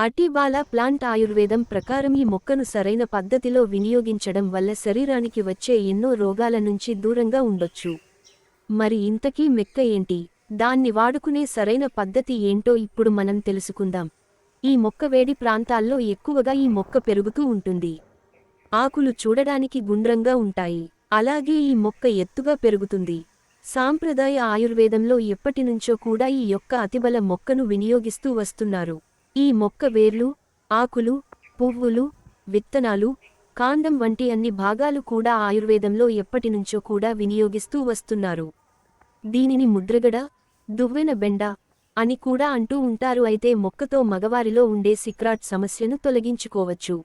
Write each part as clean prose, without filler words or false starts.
అటిబాల plant ఆయుర్వేదం ప్రకారం ఈ మొక్కను సరైన పద్ధతిలో వినియోగించడం వల్ల శరీరానికి వచ్చే ఎన్నో రోగాల నుంచి దూరంగా ఉండొచ్చు. మరి ఇంతకీ మెక్క ఏంటి, దాన్ని వాడుకునే సరైన పద్ధతి ఏంటో ఇప్పుడు మనం తెలుసుకుందాం. ఈ మొక్క వేడి ప్రాంతాల్లో ఎక్కువగా ఈ మొక్క పెరుగుతూ ఉంటుంది. ఆకులు చూడడానికి గుండ్రంగా ఉంటాయి. అలాగే ఈ మొక్క ఎత్తుగా పెరుగుతుంది. సాంప్రదాయ ఆయుర్వేదంలో ఎప్పటినుంచో కూడా ఈ యొక్క అతిబల మొక్కను వినియోగిస్తూ వస్తున్నారు. ఈ మొక్క వేర్లు, ఆకులు, పువ్వులు, విత్తనాలు, కాండం వంటి అన్ని భాగాలు కూడా ఆయుర్వేదంలో ఎప్పటినుంచో కూడా వినియోగిస్తూ వస్తున్నారు. దీనిని ముద్రగడ, దువ్వెన బెండ అని కూడా అంటూ ఉంటారు. అయితే మొక్కతో మగవారిలో ఉండే సిక్రాట్ సమస్యను తొలగించుకోవచ్చు.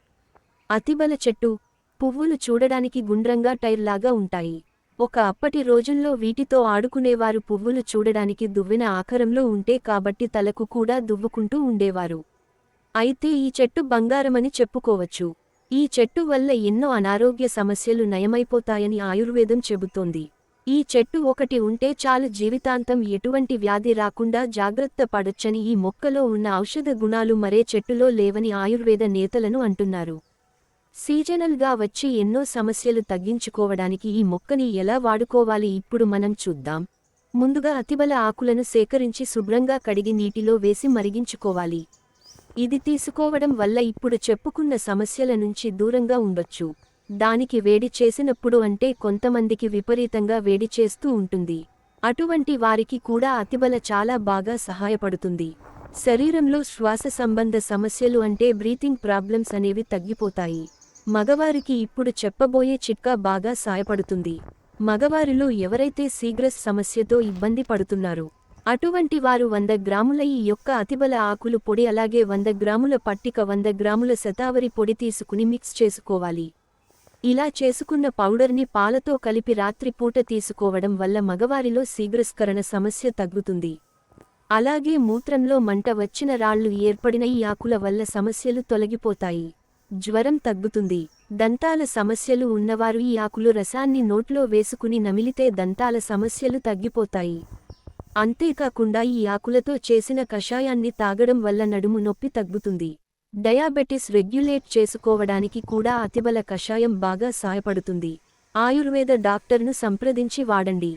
అతిబల చెట్టు పువ్వులు చూడడానికి గుండ్రంగా టైర్లాగా ఉంటాయి. అప్పటి రోజుల్లో వీటితో ఆడుకునేవారు. పువ్వులు చూడడానికి దువ్వెన ఆకారంలో ఉంటే కాబట్టి తలకు కూడా దువ్వుకుంటూ ఉండేవారు. అయితే ఈ చెట్టు బంగారమని చెప్పుకోవచ్చు. ఈ చెట్టు వల్ల ఎన్నో అనారోగ్య సమస్యలు నయమైపోతాయని ఆయుర్వేదం చెబుతోంది. ఈ చెట్టు ఒకటి ఉంటే చాలు, జీవితాంతం ఎటువంటి వ్యాధి రాకుండా జాగ్రత్త పడొచ్చని. ఈ మొక్కలో ఉన్న ఔషధ గుణాలు మరే చెట్టులో లేవని ఆయుర్వేద నేతలను అంటున్నారు. సీజనల్గా వచ్చి ఎన్నో సమస్యలు తగ్గించుకోవడానికి ఈ మొక్కని ఎలా వాడుకోవాలి ఇప్పుడు మనం చూద్దాం. ముందుగా అతిబల ఆకులను సేకరించి శుభ్రంగా కడిగి నీటిలో వేసి మరిగించుకోవాలి. ఇది తీసుకోవడం వల్ల ఇప్పుడు చెప్పుకున్న సమస్యల నుంచి దూరంగా ఉండొచ్చు. దానికి వేడి చేసినప్పుడు అంటే కొంతమందికి విపరీతంగా వేడి చేస్తూ ఉంటుంది. అటువంటి వారికి కూడా అతిబల చాలా బాగా సహాయపడుతుంది. శరీరంలో శ్వాస సంబంధ సమస్యలు అంటే బ్రీతింగ్ ప్రాబ్లమ్స్ అనేవి తగ్గిపోతాయి. మగవారికి ఇప్పుడు చెప్పబోయే చిట్కా బాగా సాయపడుతుంది. మగవారిలో ఎవరైతే సీగ్రస్ సమస్యతో ఇబ్బంది పడుతున్నారో అటువంటి వారు 100 గ్రాముల ఈ యొక్క అతిబల ఆకులు పొడి, అలాగే 100 గ్రాముల పట్టిక 100 గ్రాముల శతావరి పొడి తీసుకుని మిక్స్ చేసుకోవాలి. ఇలా చేసుకున్న పౌడర్ని పాలతో కలిపి రాత్రిపూట తీసుకోవడం వల్ల మగవారిలో శీఘ్రస్కరణ సమస్య తగ్గుతుంది. అలాగే మూత్రంలో మంట వచ్చిన రాళ్లు ఏర్పడిన ఈ ఆకుల వల్ల సమస్యలు తొలగిపోతాయి. జ్వరం తగ్గుతుంది. దంతాల సమస్యలు ఉన్నవారు ఈ ఆకులు రసాన్ని నోట్లో వేసుకుని నమిలితే దంతాల సమస్యలు తగ్గిపోతాయి. అంతేకాకుండా ఈ ఆకులతో చేసిన కషాయాన్ని తాగడం వల్ల నడుము నొప్పి తగ్గుతుంది. డయాబెటిస్ రెగ్యులేట్ చేసుకోవడానికి కూడా అతిబల కషాయం బాగా సాయపడుతుంది. ఆయుర్వేద డాక్టర్ను సంప్రదించి వాడండి.